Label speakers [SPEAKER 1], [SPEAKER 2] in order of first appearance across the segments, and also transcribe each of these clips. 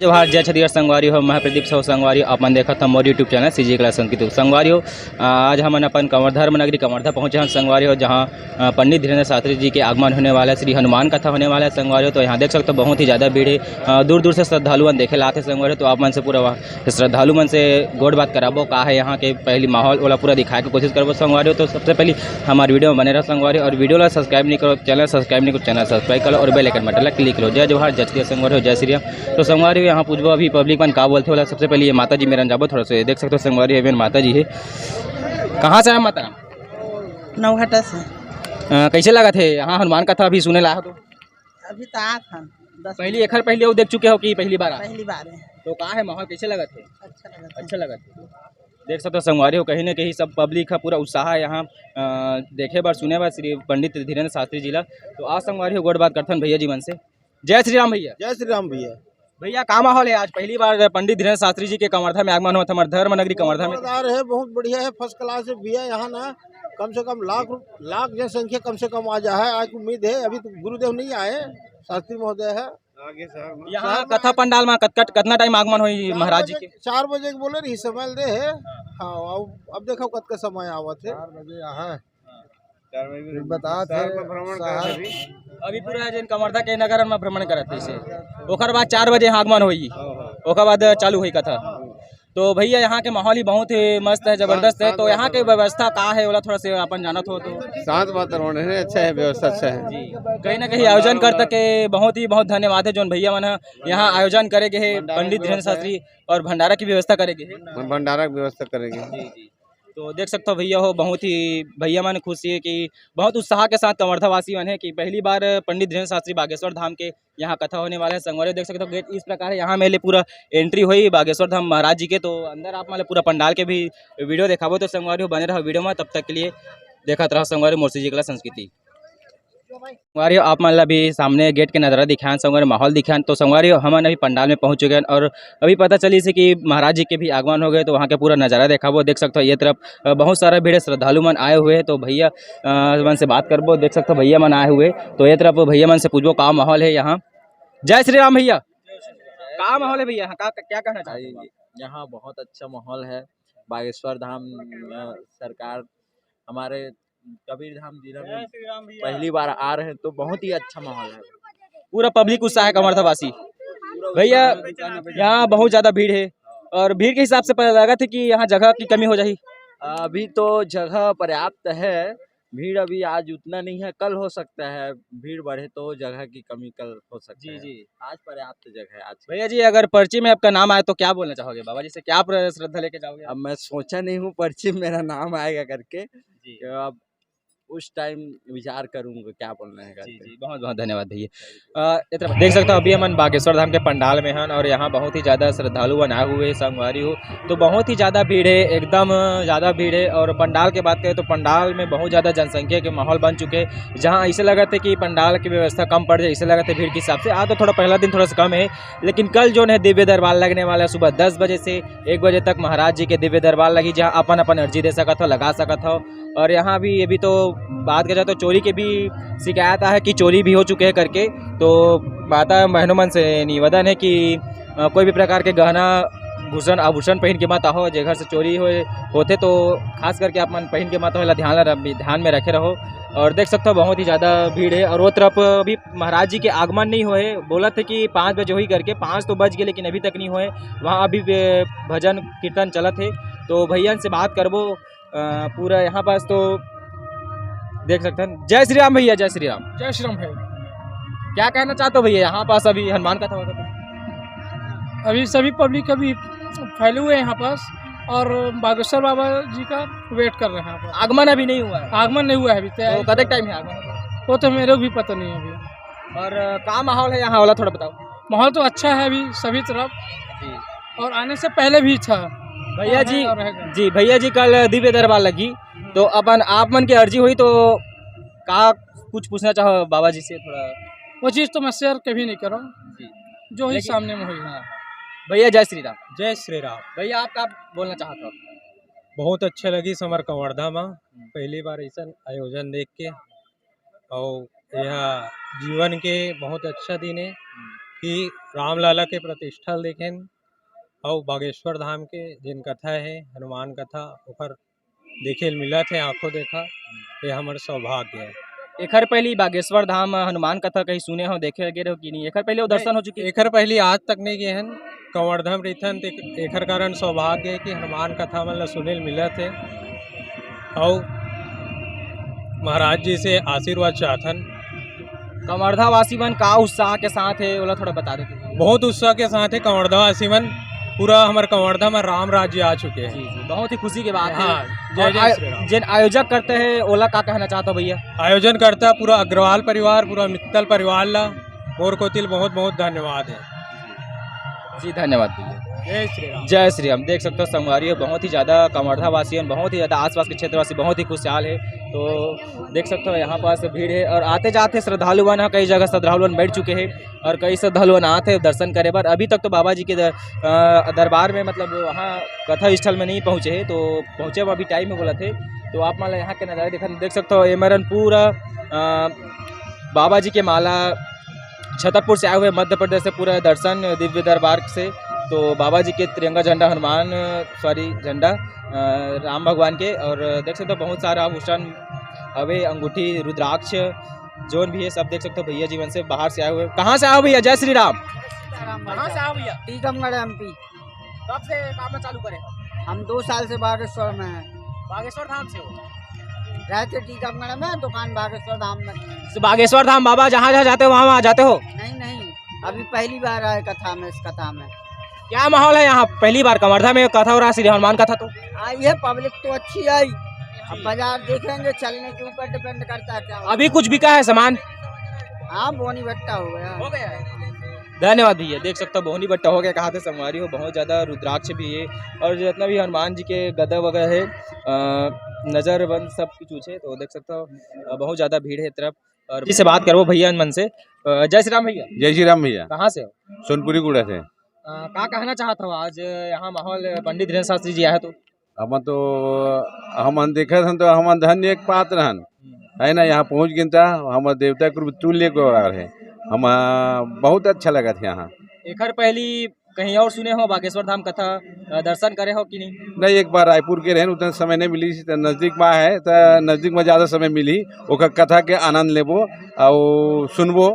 [SPEAKER 1] जोहार जय छत्तीसगढ़ संगवारी हो। मैं प्रदीप साहू संगवारी आप मन देखत मोर YouTube channel CG class Sanskrit संगवारी हो। आज हमन अपन कंवरधर नगरी कंवरधा पहुँचे हैं संगवारी हो, जहाँ पंडित धीरेन्द्र शास्त्री जी के आगमन होने वाला है, श्री हनुमान कथा होने वाला है संगवारी हो। तो यहाँ देख सकते हो बहुत ही ज़्यादा भीड़ है, दूर दूर से श्रद्धालुअन देखे लाते संगवारी हो। तो आप मन से पूरा श्रद्धालु मन से गोड़ बात कराबो का है यहाँ के पहली माहौल वाला पूरा दिखाए के कोशिश करबो संगवारी हो। तो सबसे पहले हमारे वीडियो में बने रहो संगवारी, और वीडियो ला सब्सक्राइब नहीं करो, चैनल सब्सक्राइब नहीं करो, चैनल सब्सक्राइब करो और बेल आइकन बटन ला क्लिक करो। जय जोहार जय छत्तीसगढ़ संगवारी हो, जय श्री राम। तो संगवारी यहाँ पूछबो अभी पब्लिक मन का बोलते होला। सबसे पहले ये माता जी मेरा जाबो थोड़ा सा देख सकते हो संगवारी है, माता जी है। कहाँ से है माता?
[SPEAKER 2] नौहटा से।
[SPEAKER 1] कैसे लगा थे यहाँ हनुमान कथा अभी सुने ला हो? तो
[SPEAKER 2] अभी तो आत हम
[SPEAKER 1] पहली एक पहले वो देख चुके हो कि पहली बार?
[SPEAKER 2] पहली बार है।
[SPEAKER 1] तो कहाँ है माहौल, कैसे लगा थे?
[SPEAKER 2] अच्छा लगा
[SPEAKER 1] देख सकते हो संगवारी हो, कहीं ना कहीं सब पब्लिक का पूरा उत्साह है यहाँ देखे बार सुने बार श्री पंडित धीरेन्द्र शास्त्री जी ला। तो आज संगवारी हो गोड़ बात करथन भैया जी मन से। जय श्री राम भैया।
[SPEAKER 3] जय श्री राम भैया।
[SPEAKER 1] भैया का माहौल है आज? पहली बार पंडित धीरेन्द्र शास्त्री जी के कंवरधा में आगमन हुआ था, हमारे धर्म नगरी कंवरधा में।
[SPEAKER 3] है बहुत बढ़िया है, फर्स्ट क्लास है भैया। यहाँ ना कम से कम लाख जनसंख्या कम से कम आ जाए, आज उम्मीद है। अभी तो गुरुदेव नहीं आए, शास्त्री महोदय है आगे सर।
[SPEAKER 1] यहाँ कथा पंडाल में कितना टाइम आगमन हुई महाराज जी के?
[SPEAKER 3] 4 बजे के बोले रही समय दे है। हाँ अब देखो कत का समय आवत है। 4 बजे यहाँ बता
[SPEAKER 1] अभी पूरा जिन कंवरधा के नगर में भ्रमण करत है, ओकर बाद 4 बजे आगमन हुई, ओकर बाद चालू हुई कथा। तो भैया यहाँ के माहौल ही बहुत ही मस्त है, जबरदस्त है। तो यहाँ के व्यवस्था का है वाला थोड़ा सा अपन जानत हो? तो
[SPEAKER 3] शांत वातावरण है, अच्छा है, व्यवस्था अच्छा है
[SPEAKER 1] जी। कहीं ना कहीं आयोजन करता के बहुत धन्यवाद है जो भैया मन यहाँ आयोजन करेंगे है, पंडित धीरेन्द्र शास्त्री, और भंडारा की व्यवस्था करेंगे,
[SPEAKER 3] भंडारा की व्यवस्था करेंगे।
[SPEAKER 1] जी जी। तो देख सकते हो भैया हो, बहुत ही भैया मन खुशी है कि बहुत उत्साह के साथ कंवरधा वासी मन है कि पहली बार पंडित धीरेन्द्र शास्त्री बागेश्वर धाम के यहाँ कथा होने वाला है संगवारी। देख सकते हो गेट इस प्रकार है, यहाँ मेले पूरा एंट्री हुई बागेश्वर धाम महाराज जी के। तो अंदर आप मतलब पूरा पंडाल के भी वीडियो दिखाबो। तो संगवारी हो बने रहो वीडियो में, तब तक के लिए देखा रहो संगवारी मोर्सी जी कला संस्कृति संगवारी। आप मतलब अभी सामने गेट के नज़ारा दिखाएं संगवारी, माहौल दिखाएं। तो संगवारी हम अभी पंडाल में पहुंच चुके हैं और अभी पता चली से कि महाराज जी के भी आगमन हो गए। तो वहाँ के पूरा नज़ारा देखा वो देख सकते हो। ये तरफ बहुत सारा भीड़ श्रद्धालु मन आए हुए हैं। तो भैया मन से बात करबो, देख सकते हो भैया मन आए हुए। तो ये तरफ भैया मन से पूछबो का माहौल है यहाँ। जय श्री राम भैया। का माहौल है भैया, क्या कहना चाहिए?
[SPEAKER 4] यहाँ बहुत अच्छा माहौल है। बागेश्वर धाम सरकार हमारे कबीर धाम जिला में पहली बार आ रहे हैं, तो बहुत ही अच्छा माहौल है।
[SPEAKER 1] पूरा पब्लिक उत्साह है कंवरधा वासी भैया। यहाँ बहुत ज़्यादा भीड़ है और भीड़ के हिसाब से पता लगा था कि यहाँ जगह की कमी हो जाएगी।
[SPEAKER 4] अभी तो जगह पर्याप्त है, भीड़ अभी आज उतना नहीं है, कल हो सकता है भीड़ बढ़े तो जगह की कमी कल हो सकती है। जी आज पर्याप्त जगह है। आज
[SPEAKER 1] भैया जी अगर पर्ची में आपका नाम आए तो क्या बोलना चाहोगे? बाबा जी से क्या श्रद्धा लेके जाओगे?
[SPEAKER 4] अब मैं सोचा नहीं हूँ पर्ची में मेरा नाम आएगा करके, अब उस टाइम विचार करूंगा क्या बोलना है।
[SPEAKER 1] जी जी, बहुत बहुत धन्यवाद भैया। देख सकते हो अभी हम बागेश्वर धाम के पंडाल में हैं और यहाँ बहुत ही ज़्यादा श्रद्धालु आए हुए संगवारी हो। तो बहुत ही ज़्यादा भीड़ है, एकदम ज़्यादा भीड़ है। और पंडाल की बात करें तो पंडाल में बहुत ज़्यादा जनसंख्या के माहौल बन चुके हैं, जहाँ ऐसे लगा था कि पंडाल की व्यवस्था कम पड़ जाए, ऐसे लगा था भीड़ के हिसाब से। आज तो थोड़ा पहला दिन थोड़ा सा कम है, लेकिन कल जो है दिव्य दरबार लगने वाला है। सुबह 10 बजे से 1 बजे तक महाराज जी के दिव्य दरबार लगी, जहाँ अपन अपन अर्जी दे सकता हो, लगा सकता हो। और यहाँ भी अभी तो बात करें तो चोरी के भी शिकायत है कि चोरी भी हो चुके हैं करके। तो माता बहनों मन से निवेदन है कि कोई भी प्रकार के गहना भूषण आभूषण पहन के मत हो, जे घर से चोरी होते तो खास करके आप मन पहन के मत हो, ध्यान में रखे रहो। और देख सकते हो बहुत ही ज़्यादा भीड़ है। और वो तरफ अभी महाराज जी के आगमन नहीं हुए, बोला थे कि 5 बजे हुई करके, 5 तो बज गए लेकिन अभी तक नहीं हुए। वहाँ अभी भजन कीर्तन चला थे। तो भैया से बात करबो पूरा यहाँ पास। तो देख सकते हैं। जय श्री राम भैया। जय श्री राम।
[SPEAKER 5] जय श्री राम भाई।
[SPEAKER 1] क्या कहना चाहते हो भैया? यहाँ पास अभी हनुमान कथा होगा,
[SPEAKER 5] अभी सभी पब्लिक अभी फैले हुए हैं यहाँ पास और बागेश्वर बाबा जी का वेट कर रहे हैं यहाँ पर।
[SPEAKER 1] आगमन अभी नहीं हुआ है?
[SPEAKER 5] आगमन नहीं हुआ है अभी,
[SPEAKER 1] तो कब तक टाइम है आगमन?
[SPEAKER 5] वो तो मेरे को भी पता नहीं है अभी।
[SPEAKER 1] और क्या माहौल है यहाँ वाला थोड़ा बताओ।
[SPEAKER 5] माहौल तो अच्छा है अभी सभी तरफ
[SPEAKER 1] जी,
[SPEAKER 5] और आने से पहले भी था
[SPEAKER 1] भैया जी। जी भैया जी कल दिव्य दरबार लगी, तो अपन आप मन की अर्जी हुई, तो का कुछ पूछना चाहो बाबा जी से थोड़ा?
[SPEAKER 5] वो चीज़ तो मैं शेयर कभी नहीं करूँ जो ही सामने में हुई।
[SPEAKER 1] हाँ भैया जय श्री राम।
[SPEAKER 6] जय श्री राम
[SPEAKER 1] भैया आप क्या बोलना चाहते हो?
[SPEAKER 6] बहुत अच्छे लगी समर कंवरधा में, पहली बार ऐसा आयोजन देख के, और यह जीवन के बहुत अच्छा दिन है। कि रामलला के प्रतिष्ठा देखें और बागेश्वर धाम के जिन कथा है हनुमान कथा ओकर देखे मिला थे आंखों देखा ये हमारे सौभाग्य है।
[SPEAKER 1] एकर पहली बागेश्वर धाम हनुमान कथा कहीं सुने हो देखे गए हो कि नहीं? एकर पहले वो दर्शन हो चुकी?
[SPEAKER 6] एकर पहली आज तक नहीं गए हैं कंवरधम रिथन एकर कारण सौभाग्य है कि हनुमान कथा मतलब सुने मिला थे और महाराज जी से आशीर्वाद चाहतन।
[SPEAKER 1] कवर्धा वासी मन का उत्साह के साथ है ओला थोड़ा बता देते।
[SPEAKER 6] बहुत उत्साह के साथ है कंवरधा वासी मन पूरा हमारे कंवरधा में राम राज्य आ चुके हैं।
[SPEAKER 1] जी जी बहुत ही खुशी की बात
[SPEAKER 6] हाँ,
[SPEAKER 1] है।
[SPEAKER 6] जय जय श्री राम।
[SPEAKER 1] जिन आयोजक करते हैं ओला का कहना चाहता भैया?
[SPEAKER 6] आयोजन करता पूरा अग्रवाल परिवार पूरा मित्तल परिवार ला मोर को तिल बहुत बहुत धन्यवाद है।
[SPEAKER 1] जी धन्यवाद भैया।
[SPEAKER 6] जय श्री राम।
[SPEAKER 1] जय श्री राम। देख सकते हो संगवारी बहुत ही ज़्यादा कंवरधा वासी हैं, बहुत ही ज़्यादा आसपास के क्षेत्रवासी बहुत ही खुशहाल है। तो देख सकते हो यहाँ पास भीड़ है और आते जाते श्रद्धालुवन कई जगह श्रद्धालुवन बैठ चुके हैं और कई श्रद्धालुवन आते हैं दर्शन करे पर। अभी तक तो बाबा जी के दरबार में मतलब वहाँ कथा स्थल में नहीं पहुँचे हैं, तो पहुँचे वो अभी टाइम में बोला थे। तो आप मान यहाँ के नज़ारे देख सकते हो एमरन पूरा बाबा जी के माला छतरपुर से आए हुए मध्य प्रदेश से पूरा दर्शन दिव्य दरबार से। तो बाबा जी के तिरंगा झंडा हनुमान झंडा राम भगवान के और देख सकते हो बहुत सारा आभूषण हवे अंगूठी रुद्राक्ष जोन भी है सब देख सकते हो भैया जीवन से बाहर से आए हुए। कहाँ से आओ भैया? जय श्री राम। कहाँ से आओ भैया?
[SPEAKER 2] टीकमगढ़ एमपी।
[SPEAKER 1] कब से काम चालू करें?
[SPEAKER 2] हम 2 साल से बागेश्वर में हैं।
[SPEAKER 1] बागेश्वर धाम से हो?
[SPEAKER 2] रहते टीकमगढ़ में, दुकान बागेश्वर धाम में।
[SPEAKER 1] बागेश्वर धाम बाबा जहाँ जहाँ जाते हो वहाँ जाते हो?
[SPEAKER 2] नहीं अभी पहली बार आए कथा में। इस कथा में
[SPEAKER 1] क्या माहौल है यहाँ? पहली बार कंवरधा में कथा हो रहा श्री हनुमान कथा। तो
[SPEAKER 2] आई है पब्लिक तो अच्छी आई। अब बाजार देखेंगे चलने के ऊपर डिपेंड करता है क्या।
[SPEAKER 1] अभी कुछ बिका है सामान?
[SPEAKER 2] हाँ बोनी भट्टा हो गया
[SPEAKER 1] है। धन्यवाद भैया। देख सकते हो बोहनी बट्टा हो गया कहा थे संगवारी हो बहुत ज़्यादा रुद्राक्ष भी है और जितना भी हनुमान जी के गदा वगैरह है नज़रबंद सब कुछ है। तो देख सकते हो बहुत ज़्यादा भीड़ है तरफ। और जिससे बात करो भैया मन से। जय श्री राम भैया।
[SPEAKER 7] जय श्री राम भैया।
[SPEAKER 1] कहाँ से हो?
[SPEAKER 7] सोनपुरी गुड़ा से।
[SPEAKER 1] क्या कहना चाहता हूँ आज यहाँ माहौल पंडित धीरेन्द्र शास्त्री जी आए तो
[SPEAKER 7] हम देखा था तो हम धन्य एक पात्र हन है ना। यहाँ पहुँच गिनता हम देवता के तुल्य को है हम बहुत अच्छा लगा था यहाँ।
[SPEAKER 1] एकर पहली कहीं और सुने हो बागेश्वर धाम कथा दर्शन करे हो कि नहीं?
[SPEAKER 7] नहीं एक बार रायपुर के रहे उतना समय नहीं मिली नज़दीक में है तो नज़दीक में ज़्यादा समय मिली ओकर कथा के आनंद लेबो और सुनबो।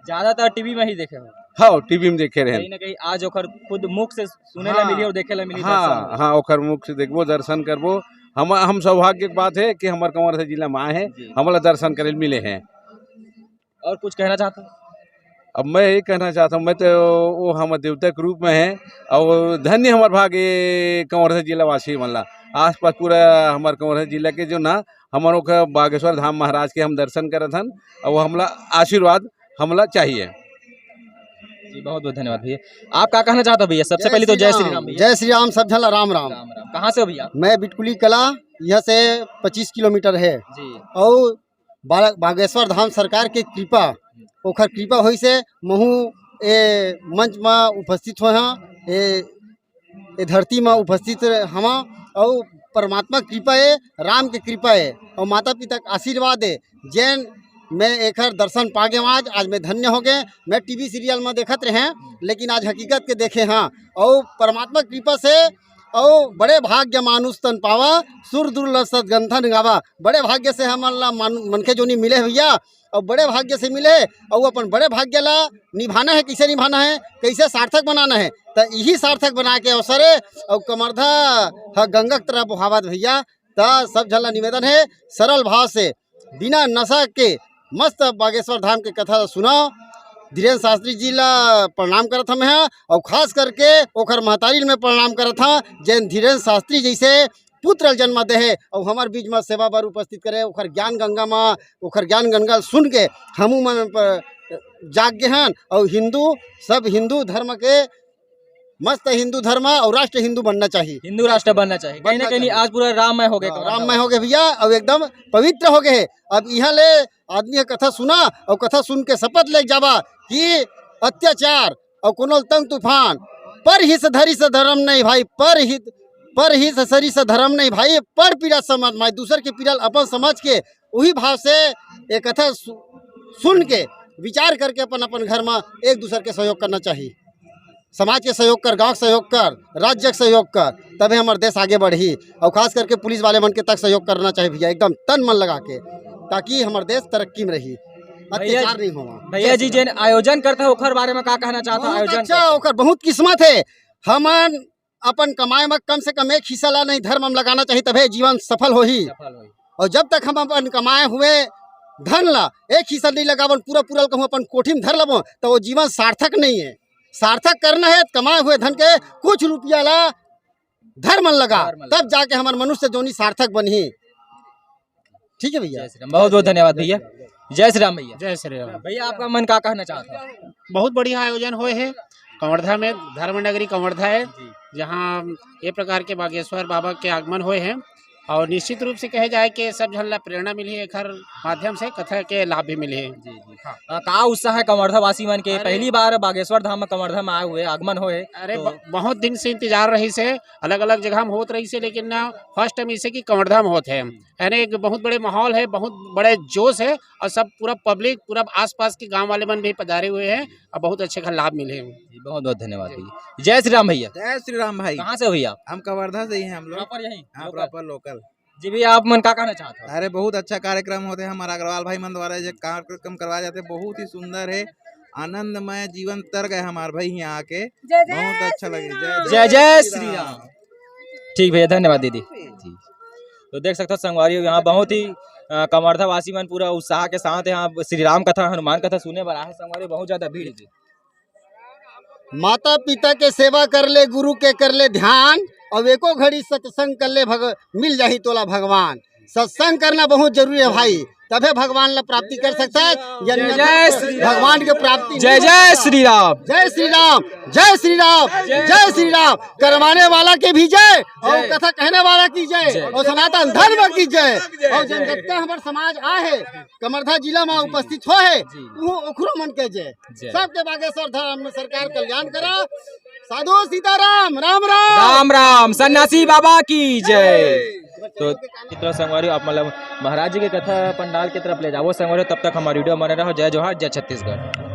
[SPEAKER 1] ज़्यादातर टीवी में ही देखे हो?
[SPEAKER 7] हाँ टीवी में देखे रहे
[SPEAKER 1] कहीं ना कहीं आज ओकर खुद मुख से सुने ला मिली और देखे ला मिली।
[SPEAKER 7] हाँ हाँ ओकर मुख से देखबो दर्शन करबो। हम सौभाग्य की बात है कि हमारे कंवरधा जिला में आए हैं हमारा दर्शन करे मिले हैं।
[SPEAKER 1] और कुछ कहना चाहता हूँ?
[SPEAKER 7] अब मैं यही कहना चाहता हूँ मैं तो वो हमारे देवता के रूप में है और धन्य हमारे भाग्य कंवरधा जिला वासी मतलब आस पास पूरा हमारे कंवरधा जिला के जो ना हमारों का बागेश्वर धाम महाराज के हम दर्शन करे थन और वो हमला आशीर्वाद हमला चाहिए।
[SPEAKER 1] जी बहुत बहुत धन्यवाद भैया। आप क्या कहना चाहते हो भैया? सबसे पहले तो जय श्री राम भैया।
[SPEAKER 8] जय श्री राम सब झला राम राम।
[SPEAKER 1] राम राम। कहाँ से हो भैया?
[SPEAKER 8] मैं बिटकुली कला यहाँ से 25 किलोमीटर है
[SPEAKER 1] जी।
[SPEAKER 8] और बागेश्वर धाम सरकार के कृपा ओखर कृपा होई से महू ए मंच में उपस्थित हो ए धरती में उपस्थित हम और परमात्मा कृपा है राम के कृपा है और माता पिता का आशीर्वाद है जैन मैं एकर दर्शन पागे आज मैं धन्य हो गए। मैं टीवी सीरियल में देखते रहे लेकिन आज हकीकत के देखे हाँ और परमात्मा कृपा से और बड़े भाग्य मानुष तन पावा सुर दुर्लभ सदगंथन गावा। बड़े भाग्य से हमारा मनखे जो नहीं मिले भैया और बड़े भाग्य से मिले और अपन बड़े भाग्य ला निभाना है। कैसे निभाना है कैसे सार्थक बनाना है तो यही सार्थक बना के अवसर है और कमरधा गंगा की तरह बहावत भैया। तो सब झल्ला निवेदन है सरल भाव से बिना नशा के मस्त बागेश्वर धाम के कथा सुनाओ। धीरेन्द्र शास्त्री जी ला प्रणाम करत हम हैं और खास करके ओखर महतारी में प्रणाम करत हाँ जैन धीरेन्द्र शास्त्री जैसे पुत्र जन्म दे है और हमार बीच में सेवा बार उपस्थित करे ओखर ज्ञान गंगा में ओखर ज्ञान गंगा सुन के हमू मन जाग्य हैं और हिंदू सब हिंदू धर्म के मस्त हिंदू धर्म और राष्ट्र हिंदू बनना चाहिए।
[SPEAKER 1] हिंदू राष्ट्र बनना चाहिए कहीं ना कहीं। आज पूरा राममय हो गए
[SPEAKER 8] राममय हो गए भैया और एकदम पवित्र हो गए। अब यहाँ ले आदमी कथा सुना और कथा सुन के शपथ ले जावा कि अत्याचार और कोनो तंग तूफान पर ही से धरी से धर्म नहीं भाई पर ही से सरी से धर्म नहीं भाई पर पीड़ा समझ माई दूसर के पीड़ा अपन समझ के वही भाव से एक कथा सुन के विचार करके अपन अपन घर में एक दूसरे के सहयोग करना चाहिए। समाज के सहयोग कर, गांव के सहयोग कर, राज्य के सहयोग कर, तभी हमारे देश आगे बढ़ी। और खास करके पुलिस वाले मन के तक सहयोग करना चाहिए भैया, एकदम तन मन लगा के, ताकि हमारे देश तरक्की में रही, अत्याचार नहीं होगा।
[SPEAKER 1] भैया जी जिन आयोजन करता है ओकर बारे में का कहना चाहता है? आयोजन
[SPEAKER 8] अच्छा, ओकर बहुत किस्मत है। हमन अपन कमाए में कम से कम एक हिस्सा ला नहीं धर्म में लगाना चाहिए, तभी जीवन सफल हो ही। और जब तक हम अपन कमाए हुए धन ला एक हिस्सा नहीं लगावन, पूरा पूरा कहूँ अपन कोठी में धर लबो, तो वो जीवन सार्थक नहीं है। सार्थक करना है कमाए हुए धन के कुछ रुपया ला धर्म में लगा, तब जाके हमारे मनुष्य जोनी सार्थक बनी। ठीक है भैया,
[SPEAKER 1] बहुत बहुत धन्यवाद भैया। जय श्री राम भैया।
[SPEAKER 9] जय श्री राम।
[SPEAKER 1] भैया आपका मन का कहना चाहता है?
[SPEAKER 9] बहुत बढ़िया आयोजन हुए है कंवर्धा में, धर्म नगरी कंवर्धा है, जहाँ ये प्रकार के बागेश्वर बाबा के आगमन हुए हैं। और निश्चित रूप से कहे जाए कि सब झन ला प्रेरणा मिली है, हर माध्यम से कथा के लाभ भी मिले हैं।
[SPEAKER 1] का उत्साह है कंवर्धा वासी मन के? पहली बार बागेश्वर धाम में कंवर्धा में आए हुए, आगमन हुए।
[SPEAKER 9] अरे बहुत दिन से इंतजार रही से, अलग अलग जगह में होत रही से, लेकिन ना फर्स्ट टाइम इसे कि कंवर्धा में होते हैं। यानी एक बहुत बड़े माहौल है, बहुत बड़े जोश है, और सब पूरा पब्लिक, पूरा आसपास के गांव वाले मन भी पधारे हुए हैं और बहुत अच्छे का लाभ मिले हैं।
[SPEAKER 1] बहुत बहुत धन्यवाद भैया। जय श्री राम भैया।
[SPEAKER 10] जय श्री राम भाई।
[SPEAKER 1] कहाँ से भैया?
[SPEAKER 10] हम कवर्धा से ही हैं, हम लोग
[SPEAKER 1] प्रॉपर यहीं?
[SPEAKER 10] हाँ, प्रॉपर लोकल।
[SPEAKER 1] जी भैया आप मन का कहना चाहते हो?
[SPEAKER 10] अरे बहुत अच्छा कार्यक्रम होते हैं, हमारा अग्रवाल भाई मन द्वारा जो कार्यक्रम करवाए जाते हैं बहुत ही सुंदर है, आनंदमय जीवन तर गए हमारे भाई यहाँ आके, बहुत अच्छा लगे।
[SPEAKER 1] जय जय श्री राम। ठीक भैया, धन्यवाद दीदी। तो देख सकते हो संगवारी, यहाँ बहुत ही कंवर्धा वासी मन पूरा उत्साह के साथ यहाँ श्री राम कथा, हनुमान कथा सुने पर आए। संगवारी बहुत ज्यादा भीड़ है।
[SPEAKER 8] माता पिता के सेवा कर ले, गुरु के कर ले ध्यान, और एको घड़ी सत्संग कर ले, मिल जाही तोला भगवान। सत्संग करना बहुत जरूरी है भाई, तबे भगवान ला प्राप्ति कर सकता है।
[SPEAKER 1] जय श्री राम।
[SPEAKER 8] भगवान के प्राप्ति।
[SPEAKER 1] जय जय श्री राम।
[SPEAKER 8] जय श्री राम। जय श्री राम। जय श्री राम। करवाने वाला के भी जय, और कथा कहने वाला की जय, और सनातन धर्म की जय। और जन जितना हमारे समाज आए कवर्धा जिला में उपस्थित हो है, ओकरो मन के जय। सबके बागेश्वर धर्म सरकार कल्याण करा। साधु सीताराम। राम राम।
[SPEAKER 1] राम राम। सन्यासी बाबा की जय। तो कितना संगवारी आप मतलब महाराज जी के कथा पंडाल की तरफ ले जाओ संगवारी, तब तक हमारी वीडियो बने रहो। जय जोहार, जय छत्तीसगढ़।